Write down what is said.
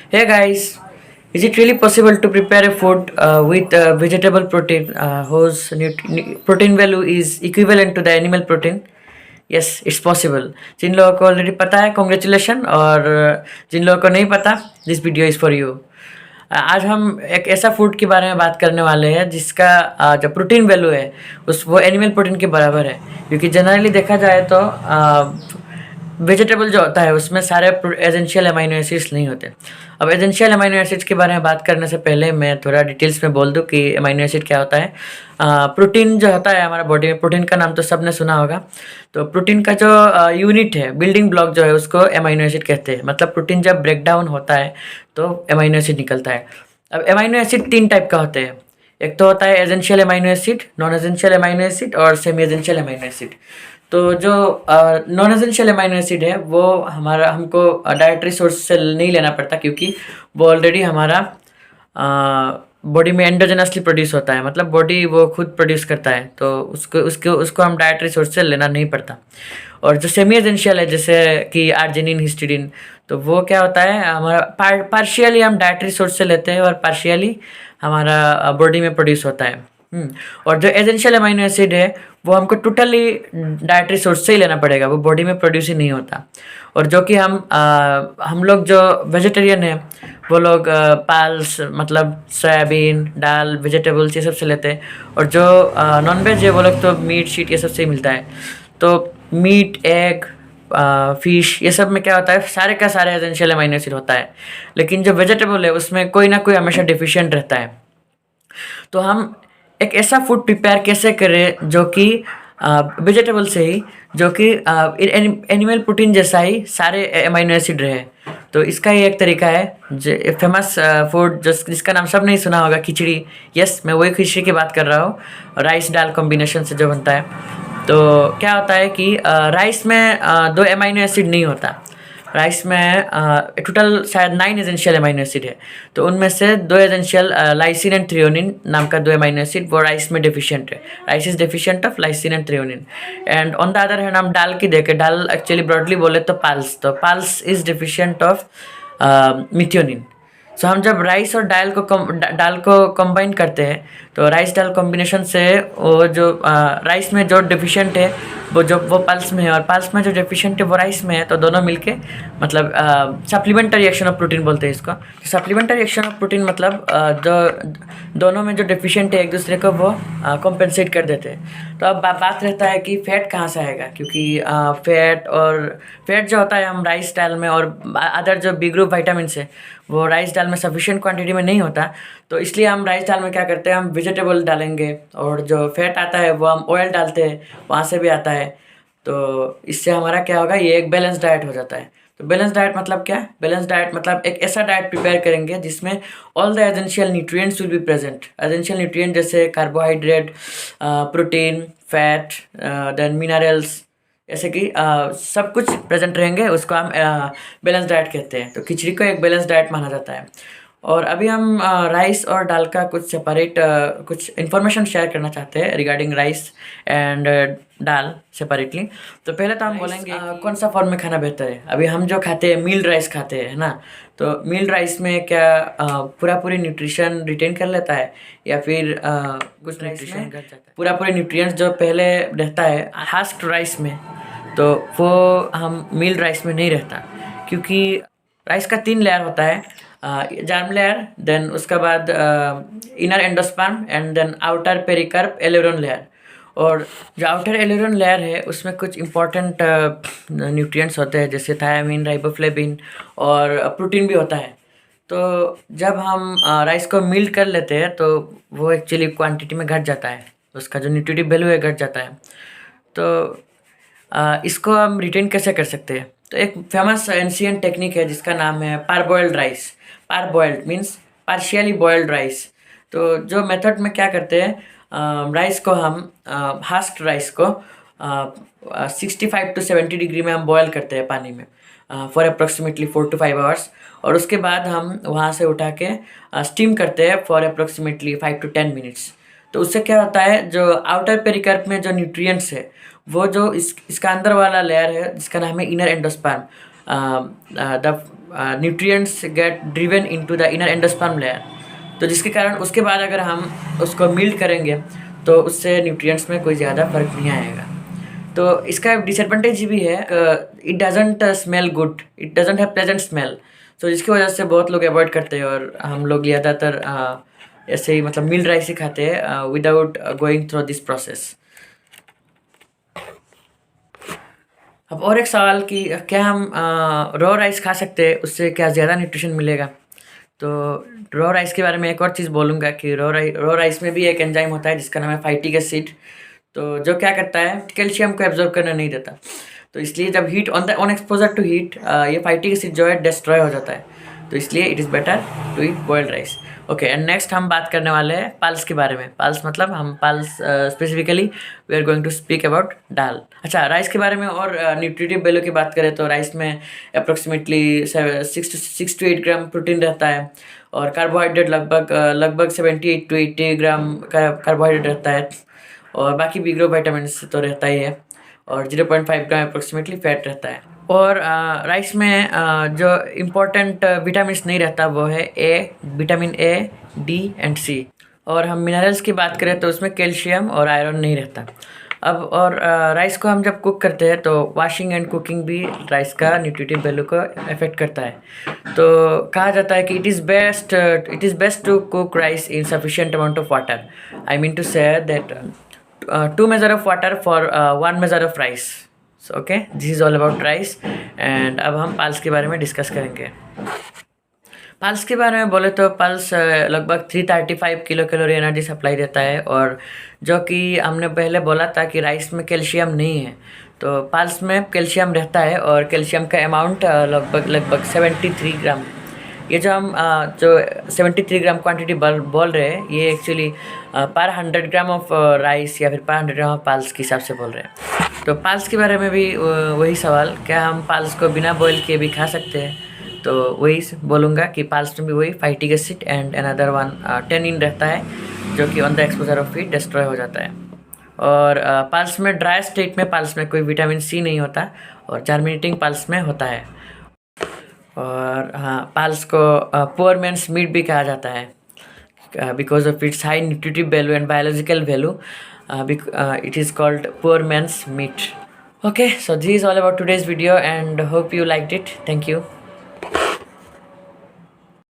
Hey guys, is it really possible to prepare a food with vegetable protein whose protein value is equivalent to the animal protein? Yes, it's possible. जिन लोगों को already पता है congratulation और जिन लोगों को नहीं पता this video is for you. आज हम एक ऐसा फूड के बारे में बात करने वाले हैं जिसका जो प्रोटीन वैल्यू है उस वो एनिमल प्रोटीन के बराबर है, क्योंकि जनरली देखा जाए तो वेजिटेबल जो होता है उसमें सारे एसेंशियल अमाइनो एसिड्स नहीं होते। अब एसेंशियल अमाइनो एसिड्स के बारे में बात करने से पहले मैं थोड़ा डिटेल्स में बोल दूं कि अमाइनो एसिड क्या होता है। प्रोटीन जो होता है हमारा बॉडी में, प्रोटीन का नाम तो सबने सुना होगा। तो प्रोटीन का जो यूनिट है, बिल्डिंग ब्लॉक जो है, उसको अमाइनो एसिड कहते हैं। मतलब प्रोटीन जब ब्रेक डाउन होता है तो अमाइनो एसिड निकलता है। अब अमाइनो एसिड 3 टाइप का होते हैं। एक तो होता है essential amino acid, non essential amino acid और सेमी एसेंशियल अमाइनो एसिड। तो जो नॉन एसेंशियल अमाइनो एसिड है वो हमको डाइटरी सोर्स से नहीं लेना पड़ता, क्योंकि वो ऑलरेडी हमारा बॉडी में एंडोजेनसली प्रोड्यूस होता है। मतलब बॉडी वो खुद प्रोड्यूस करता है, तो उसको हम डाइटरी सोर्स से लेना नहीं पड़ता। और जो सेमी एसेंशियल है जैसे कि आर्जिनिन, हिस्टिडीन, तो वो क्या होता है हमारा पार्शियली हम डाइटरी सोर्स से लेते हैं और पार्शियली हमारा बॉडी में प्रोड्यूस होता है। और जो एसेंशियल अमाइनो एसिड है वो हमको टोटली डाइटरी सोर्स से ही लेना पड़ेगा, वो बॉडी में प्रोड्यूस ही नहीं होता। और जो कि हम लोग जो वेजिटेरियन है वो लोग पाल्स मतलब सोयाबीन, दाल, वेजिटेबल्स ये सब से लेते हैं। और जो नॉन वेज है वो लोग तो मीट शीट ये सब से ही मिलता है। तो मीट, एग, फिश ये सब में क्या होता है, सारे का सारे एसेंशियल अमाइनो एसिड होता है। लेकिन जो वेजिटेबल है उसमें कोई ना कोई हमेशा डिफिशिएंट रहता है। तो हम एक ऐसा फूड प्रिपेयर कैसे करें जो कि वेजिटेबल से ही, जो कि एनिमल प्रोटीन जैसा ही सारे अमाइनो एसिड रहे। तो इसका ही एक तरीका है जो फेमस फूड जिसका नाम सब नहीं सुना होगा, खिचड़ी। यस, मैं वही खिचड़ी की बात कर रहा हूँ, राइस दाल कॉम्बिनेशन से जो बनता है। तो क्या होता है कि राइस में 2 अमाइनो एसिड नहीं होता। राइस में टोटल शायद 9 एसेंशियल अमाइनो एसिड है। तो उनमें से 2 एसेंशियल लाइसिन एंड थ्रियोनिन नाम का 2 अमाइनो एसिड वो राइस में डेफिशिएंट है। Rice is deficient of lysine and threonine. And on the other hand हम दाल की देखें, दाल एक्चुअली ब्रॉडली बोले तो पाल्स इज डेफिशिएंट ऑफ मिथ्योनिन। सो हम जब राइस और दाल को कंबाइन करते हैं तो राइस दाल कॉम्बिनेशन से वो जो राइस में जो डेफिशिएंट है वो पल्स में है, और पल्स में जो डेफिशिएंट है वो राइस में है। तो दोनों मिलके मतलब सप्लीमेंट्री एक्शन ऑफ प्रोटीन बोलते हैं इसको। सप्लीमेंट्री एक्शन ऑफ प्रोटीन मतलब जो दोनों में जो डेफिशिएंट है एक दूसरे को वो कॉम्पेंसेट कर देते हैं। तो अब बात रहता है कि फैट कहाँ से आएगा, क्योंकि फैट जो होता है हम राइस दाल में और अदर जो बी ग्रुप वाइटामिन है वो राइस दाल में सफिशिएंट क्वांटिटी में नहीं होता। तो इसलिए हम राइस दाल में क्या करते हैं, हम वेजिटेबल डालेंगे, और जो फैट आता है वो हम ऑयल डालते हैं, वहाँ से भी आता है। तो इससे हमारा क्या होगा, ये एक बैलेंस डाइट हो जाता है। तो बैलेंस डाइट मतलब क्या? बैलेंस डाइट मतलब एक ऐसा डाइट प्रिपेयर करेंगे जिसमें all the essential nutrients will be present. Essential nutrient जैसे carbohydrate, protein, fat, then minerals, ऐसे कि सब कुछ प्रेजेंट रहेंगे, उसको हम बैलेंस डाइट कहते हैं। तो खिचड़ी को एक बैलेंस डाइट माना जाता है। और अभी हम राइस और दाल का कुछ सेपरेट कुछ इन्फॉर्मेशन शेयर करना चाहते हैं regarding rice and dal separately. तो पहले तो हम बोलेंगे कौन सा फॉर्म में खाना बेहतर है। अभी हम जो खाते हैं मिल्ड राइस खाते हैं, है ना। तो मिल्ड राइस में क्या पूरी न्यूट्रिशन रिटेन कर लेता है, या फिर कुछ न्यूट्रिशन घट जाता है। पूरे न्यूट्रिएंट्स जो पहले रहता है हास्क्ड राइस में, तो वो हम मिल्ड राइस में नहीं रहता। क्योंकि राइस का 3 लेयर होता है, जर्म लेयर, देन उसके बाद inner endosperm, and then outer pericarp aleurone layer. और जो आउटर एलेरोन लेयर है उसमें कुछ इंपॉर्टेंट न्यूट्रिएंट्स होते हैं जैसे थायामीन, राइबोफ्लेविन और प्रोटीन भी होता है। तो जब हम राइस को मिल्ट कर लेते हैं तो वो एक्चुअली क्वांटिटी में घट जाता है, उसका जो न्यूट्रिटिव वैल्यू है घट जाता है। तो इसको हम रिटेन कैसे कर सकते हैं? तो एक फेमस एंशिएंट टेक्निक है जिसका नाम है parboiled rice. Parboiled means partially boiled rice. तो जो मेथड में क्या करते हैं, राइस को हम हास्क्ड राइस को 65 to 70 डिग्री में हम बॉयल करते हैं पानी में फॉर अप्रॉक्सीमेटली 4 to 5 आवर्स। और उसके बाद हम वहाँ से उठा के स्टीम करते हैं फॉर अप्रॉक्सीमेटली 5 to 10 मिनट्स। तो उससे क्या होता है, जो आउटर पेरिकार्प में जो न्यूट्रिएंट्स है वो जो इसका अंदर वाला लेयर है जिसका नाम है inner endosperm, the nutrients get driven into the inner endosperm layer. तो जिसके कारण उसके बाद अगर हम उसको मिल्ट करेंगे तो उससे न्यूट्रिएंट्स में कोई ज़्यादा फर्क नहीं आएगा। तो इसका डिसएडवांटेज भी है, it doesn't smell good, it doesn't have pleasant smell. So जिसकी वजह से बहुत लोग अवॉइड करते हैं और हम लोग ज़्यादातर ऐसे ही मतलब मिल्ड राइस ही खाते हैं without going through this process. अब और एक सवाल कि क्या हम रॉ राइस खा सकते हैं, उससे क्या ज़्यादा न्यूट्रिशन मिलेगा? तो रॉ राइस के बारे में एक और चीज़ बोलूँगा कि रॉ राइस में भी एक एंजाइम होता है जिसका नाम है फाइटिक एसिड। तो जो क्या करता है, कैल्शियम को एब्जॉर्ब करने नहीं देता। तो इसलिए जब heat on exposure to heat ये फाइटिक एसिड जो है डिस्ट्रॉय हो जाता है। तो इसलिए it is better to eat boiled rice. Okay, and next हम बात करने वाले हैं पल्स के बारे में। पल्स मतलब हम pulse specifically we are going to speak about dal. अच्छा, राइस के बारे में और न्यूट्रिटिव वैल्यू की बात करें तो राइस में अप्रोक्सीमेटली 6 to 8 ग्राम प्रोटीन रहता है और कार्बोहाइड्रेट लगभग 70 to 80 ग्राम कार्बोहाइड्रेट रहता है और बाकी बी ग्रुप विटामिन्स तो रहता ही है और 0.5 ग्राम अप्रोक्सीमेटली फैट रहता है। और राइस में जो इम्पोर्टेंट विटामिन्स नहीं रहता वो है विटामिन ए, डी एंड सी। और हम मिनरल्स की बात करें तो उसमें कैल्शियम और आयरन नहीं रहता। अब और राइस को हम जब कुक करते हैं तो वॉशिंग एंड कुकिंग भी राइस का न्यूट्रिटिव वैल्यू को अफेक्ट करता है। तो कहा जाता है कि it is best to cook rice in sufficient amount of water. I mean to say that 2 measure of water for 1 measure of rice. So okay, this is all about rice. And अब हम pulse के बारे में discuss करेंगे। Pulse के बारे में बोले तो पल्स लगभग 335 किलो कैलोरी एनर्जी सप्लाई देता है और जो कि हमने पहले बोला था कि राइस में कैल्शियम नहीं है, तो पल्स में कैल्शियम रहता है और कैल्शियम का अमाउंट लगभग 73 ग्राम। ये जो हम जो 73 ग्राम क्वांटिटी बोल रहे हैं ये एक्चुअली पर 100 ग्राम ऑफ राइस या फिर पर 100 ग्राम ऑफ पल्स के हिसाब से बोल रहे हैं। तो पल्स के बारे में भी वही सवाल, क्या हम पल्स को बिना बॉईल किए भी खा सकते हैं? तो वही बोलूँगा कि पल्स में भी वही phytic acid and another one tannin रहता है जो कि on the exposure of heat destroy हो जाता है। और पल्स में ड्राई स्टेट में पल्स में कोई विटामिन सी नहीं होता और जर्मिनेटिंग पल्स में होता है। और हाँ, पल्स को पुअर मैन्स मीट भी कहा जाता है because of its high nutritive value and biological value. It is called poor man's meat. Okay, so this is all about today's video and hope you liked it. Thank you.